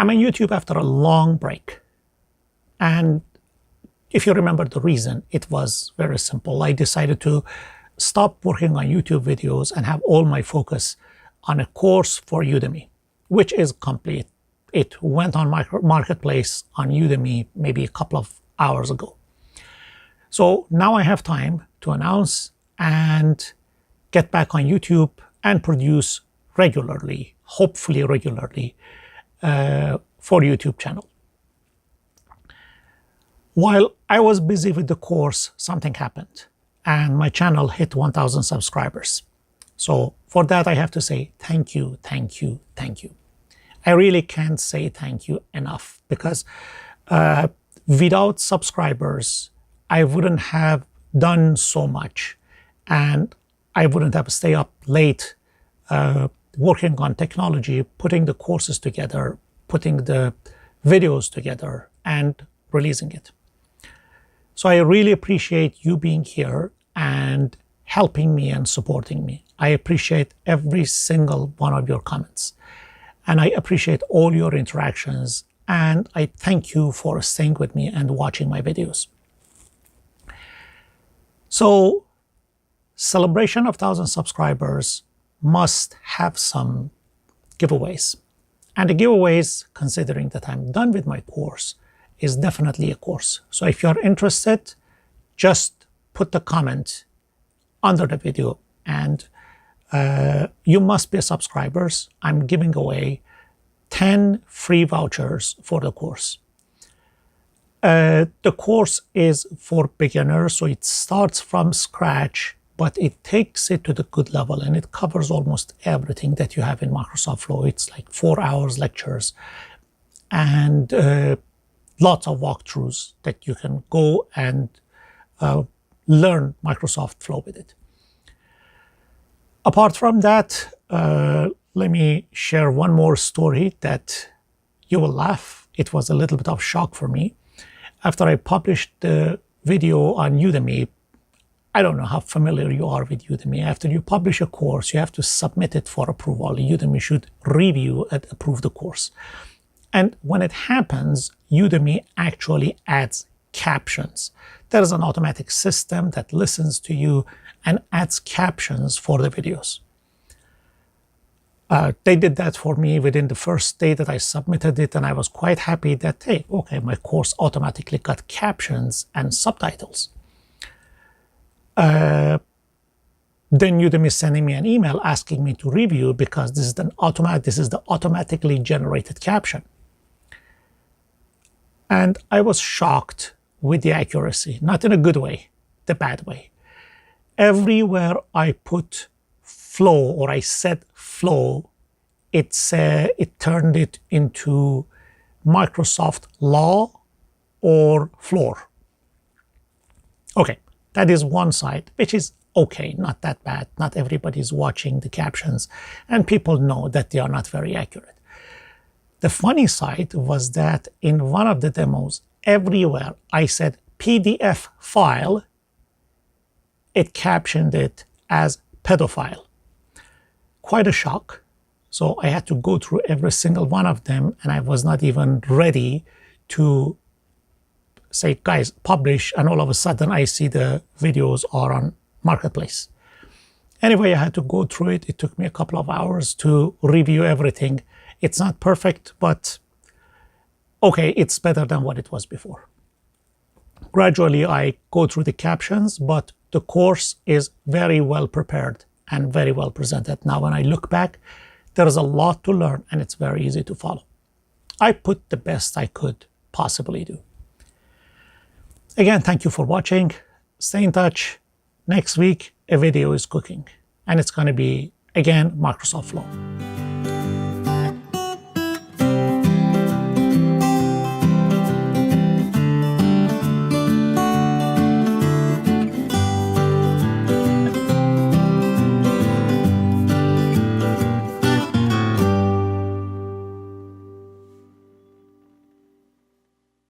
I'm on YouTube after a long break. And if you remember the reason, it was very simple. I decided to stop working on YouTube videos and have all my focus on a course for Udemy, which is complete. It went on Marketplace on Udemy maybe a couple of hours ago. So now I have time to announce and get back on YouTube and produce regularly, hopefully regularly, for YouTube channel. While I was busy with the course, something happened and my channel hit 1,000 subscribers. So for that, I have to say thank you, thank you, thank you. I really can't say thank you enough because without subscribers, I wouldn't have done so much and I wouldn't have stayed up late working on technology, putting the courses together, putting the videos together and releasing it. So I really appreciate you being here and helping me and supporting me. I appreciate every single one of your comments. And I appreciate all your interactions. And I thank you for staying with me and watching my videos. So, celebration of 1,000 subscribers must have some giveaways. And the giveaways, considering that I'm done with my course, is definitely a course. So if you're interested, just put the comment under the video and you must be subscribers. I'm giving away 10 free vouchers for the course. The course is for beginners, so it starts from scratch, but it takes it to the good level and it covers almost everything that you have in Microsoft Flow. It's like 4 hours lectures and lots of walkthroughs that you can go and learn Microsoft Flow with it. Apart from that, let me share one more story that you will laugh. It was a little bit of shock for me. After I published the video on Udemy, I don't know how familiar you are with Udemy. After you publish a course, you have to submit it for approval. Udemy should review and approve the course. And when it happens, Udemy actually adds captions. There is an automatic system that listens to you and adds captions for the videos. They did that for me within the first day that I submitted it, and I was quite happy that, hey, okay, my course automatically got captions and subtitles. Then Udemy is sending me an email asking me to review because this is the automatically generated caption. And I was shocked with the accuracy, not in a good way, the bad way. Everywhere I put flow or I said flow, it turned it into Microsoft Law or floor. Okay, that is one side, which is okay, not that bad. Not everybody's watching the captions, and people know that they are not very accurate. The funny side was that in one of the demos, everywhere I said PDF file, it captioned it as pedophile. Quite a shock. So I had to go through every single one of them, and I was not even ready to say, guys, publish, and all of a sudden I see the videos are on Marketplace. Anyway, I had to go through it. It took me a couple of hours to review everything. It's not perfect, but okay, it's better than what it was before. Gradually, I go through the captions, but the course is very well prepared and very well presented. Now, when I look back, there is a lot to learn and it's very easy to follow. I put the best I could possibly do. Again, thank you for watching. Stay in touch. Next week, a video is cooking and it's going to be, again, Microsoft Flow.